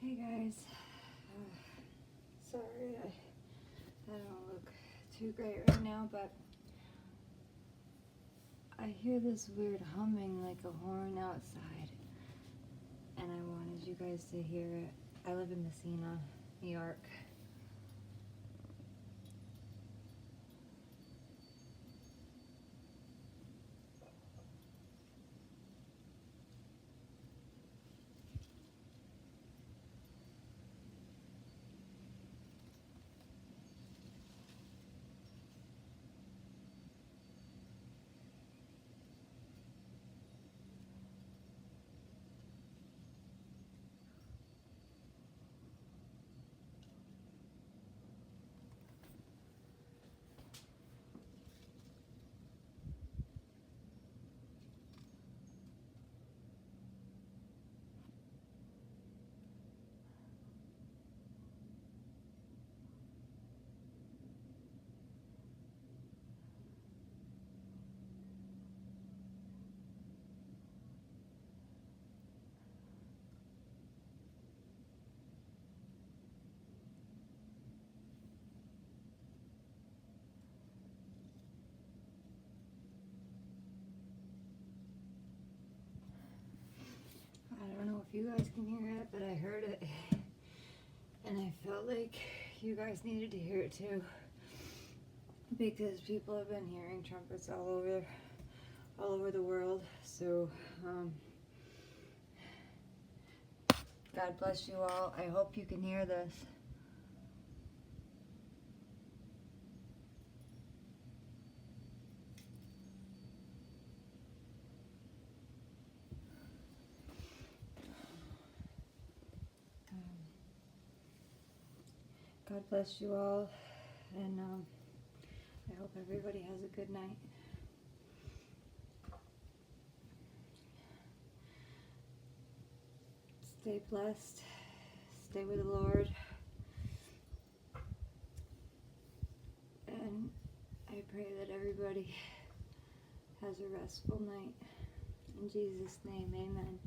Hey guys, sorry I don't look too great right now, but I hear this weird humming like a horn outside, and I wanted you guys to hear it. I live in Messina, New York. I don't know if you guys can hear it, but I heard it, and I felt like you guys needed to hear it too, because people have been hearing trumpets all over the world. So God bless you all. I hope you can hear this. God bless you all, and I hope everybody has a good night. Stay blessed. Stay with the Lord. And I pray that everybody has a restful night. In Jesus' name, amen.